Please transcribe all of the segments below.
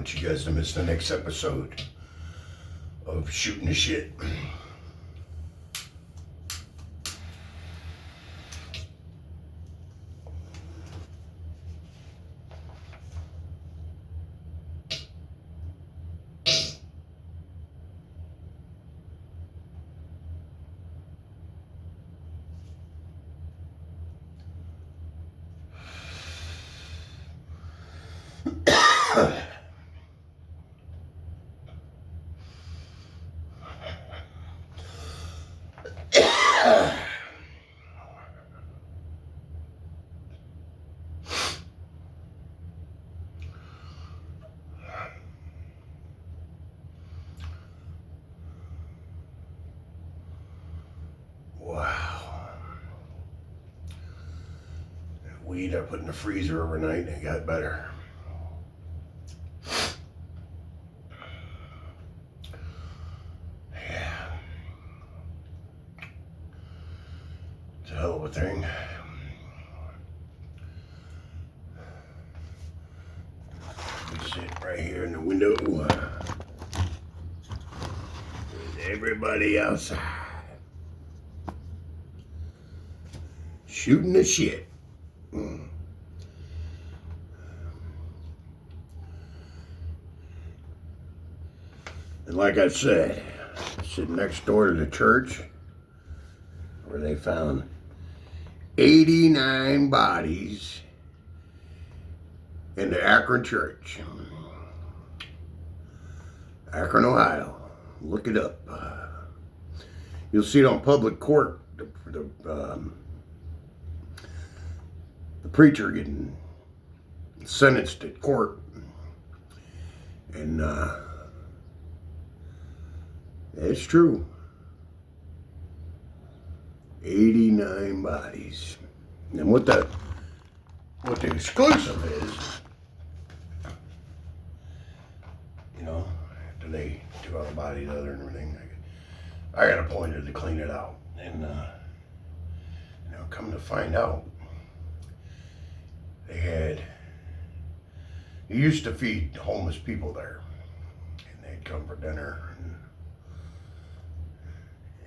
want you guys to miss the next episode of Shooting the Shit. Wow. That weed I put in the freezer overnight and it got better. Yeah. It's a hell of a thing. We sit right here in the window. There's everybody outside. Shooting the shit. And like I said, sitting next door to the church where they found 89 bodies in the Akron church. Akron, Ohio. Look it up. You'll see it on public court. The preacher getting sentenced at court. And it's true. 89 bodies. And what the exclusive is, you know, after they took all the bodies out and everything, I got appointed to clean it out. And come to find out, you used to feed homeless people there, and they'd come for dinner,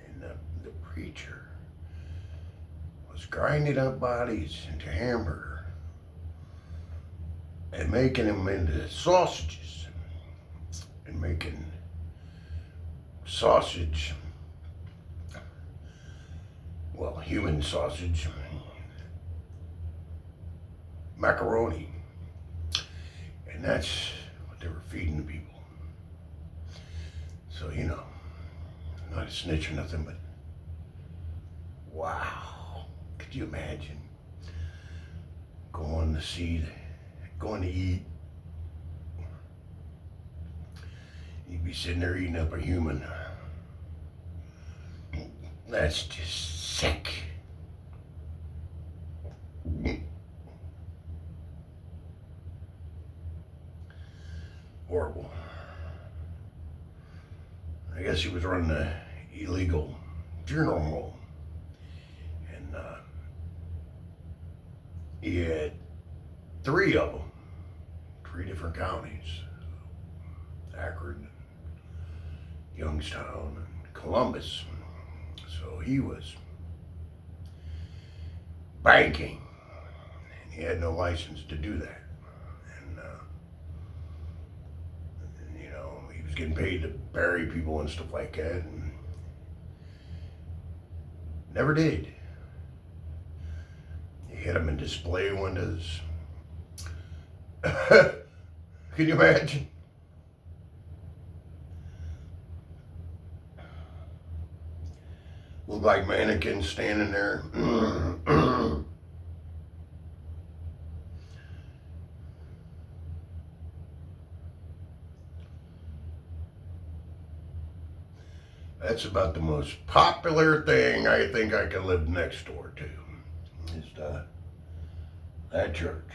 and the preacher was grinding up bodies into hamburger and making them into sausages and making sausage, well, human sausage, macaroni. And that's what they were feeding the people. So, you know, not a snitch or nothing, but wow. Could you imagine going to eat? You'd be sitting there eating up a human. That's just sick. Horrible. I guess he was running an illegal funeral home. And he had 3 of them, 3 different counties. Akron, Youngstown, and Columbus. So he was banking, and he had no license to do that. And you know, he was getting paid to bury people and stuff like that, and never did. He hid them in display windows. Can you imagine? Look like mannequins standing there. That's about the most popular thing I think I could live next door to, is that church.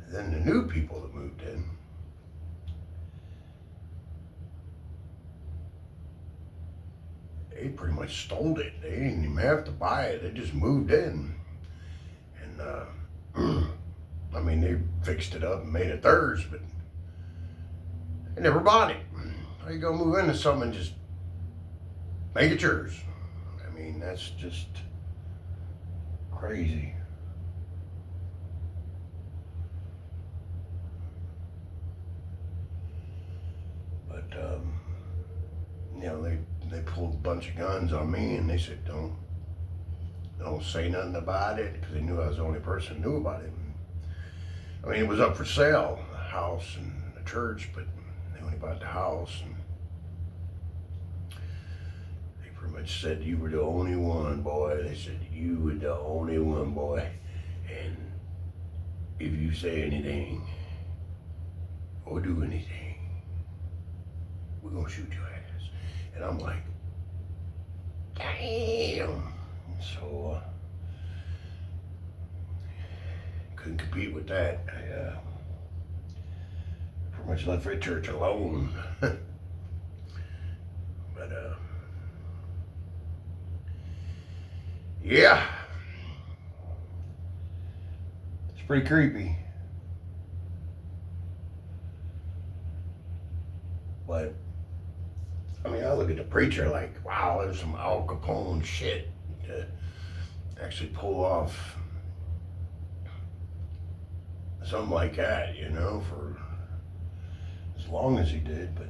And then the new people that moved in, they pretty much stole it. They didn't even have to buy it. They just moved in. And I mean, they fixed it up and made it theirs, but they never bought it. How you gonna move into something and just make it yours? I mean, that's just crazy. But they pulled a bunch of guns on me, and they said don't say nothing about it, because they knew I was the only person who knew about it. I mean, it was up for sale, the house and the church, but they only bought the house, and they pretty much said, you were the only one, boy. They said, you were the only one, boy. And if you say anything or do anything, we're gonna shoot your ass. And I'm like, damn. So, couldn't compete with that. I pretty much left Red Church alone. But, yeah. It's pretty creepy. But, I mean, I look at the preacher like, wow, there's some Al Capone shit to actually pull off something like that, for as long as he did. But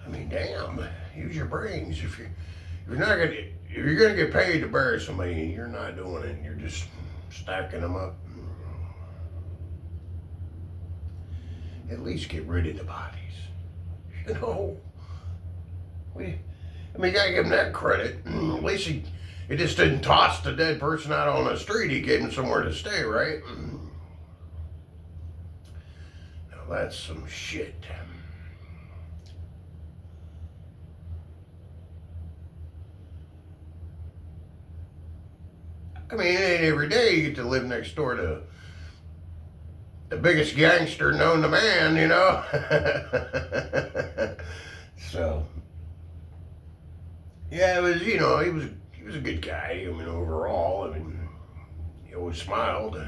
I mean, damn, use your brains. If you're gonna get paid to bury somebody and you're not doing it, and you're just stacking them up, at least get rid of the bodies. We, I mean, you gotta give him that credit. At least he just didn't toss the dead person out on the street. He gave him somewhere to stay, right? Now that's some shit. I mean, it ain't every day you get to live next door to the biggest gangster known to man, So, yeah, it was, he was a good guy. I mean, overall, I mean, he always smiled.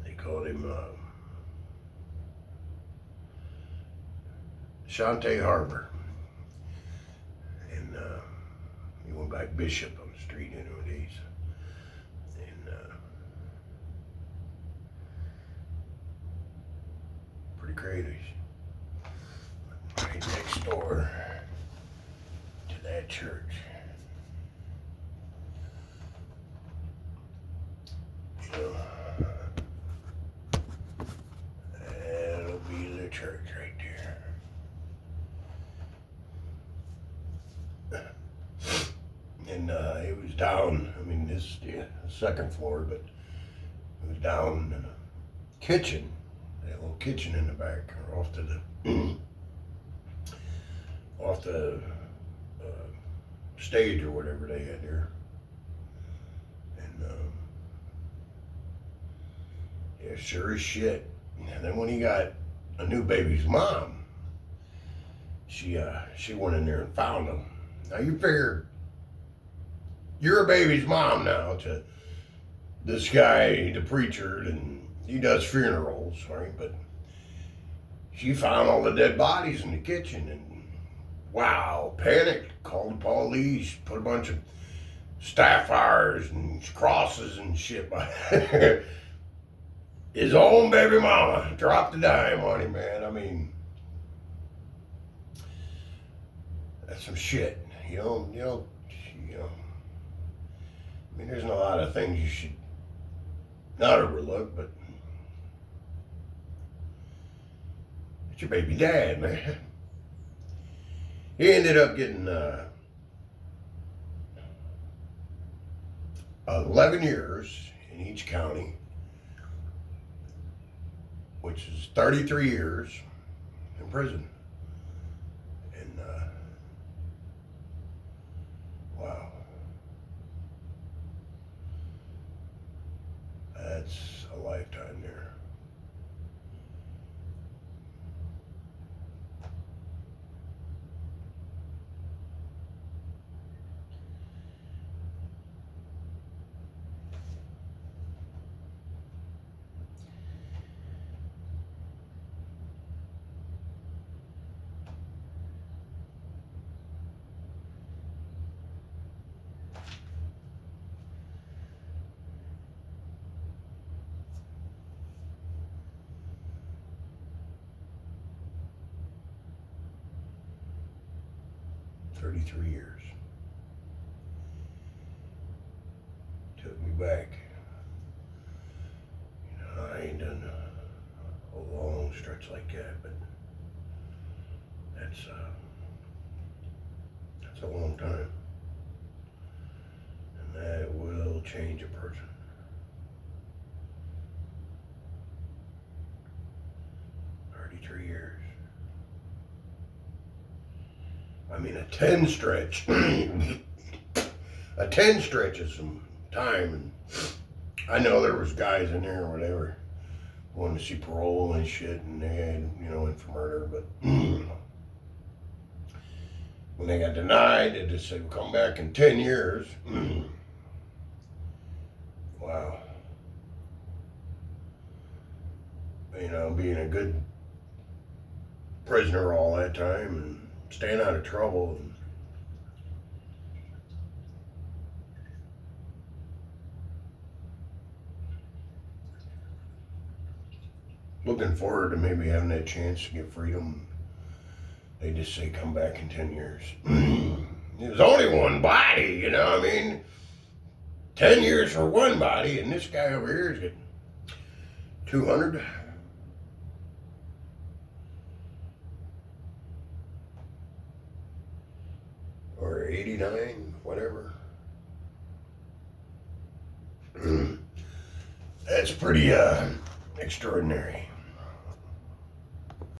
They called him Shante Harbor, and he went by Bishop on the street nowadays. And pretty crazy. Right next door to that church. So that'll be the church right there. And it was down, I mean, this, second floor, but it was down in a kitchen, that little kitchen in the back, or off to the stage or whatever they had there. And yeah, sure as shit. And then when he got a new baby's mom, she went in there and found him. Now you figure you're a baby's mom now to this guy, the preacher, and he does funerals, right? But she found all the dead bodies in the kitchen, and wow, panicked, called the police, put a bunch of staff fires and crosses and shit by his own baby mama dropped a dime on him, man. I mean, that's some shit. I mean, there's a lot of things you should not overlook, but it's your baby dad, man. He ended up getting 11 years in each county, which is 33 years in prison. And wow, that's a lifetime there. 33 years. Took me back. You know, I ain't done a long stretch like that, but that's a long time. And that will change a person. Years. I mean, a 10 stretch. A 10 stretch is some time. And I know there was guys in there or whatever wanting to see parole and shit, and they had, you know, in for murder, but when they got denied, they just said, we'll come back in 10 years. Wow. You know, being a good prisoner all that time and staying out of trouble. And looking forward to maybe having that chance to get freedom. They just say come back in 10 years. There's only one body, you know, I mean, 10 years for one body, and this guy over here is getting 200. Or 89, whatever. That's pretty extraordinary.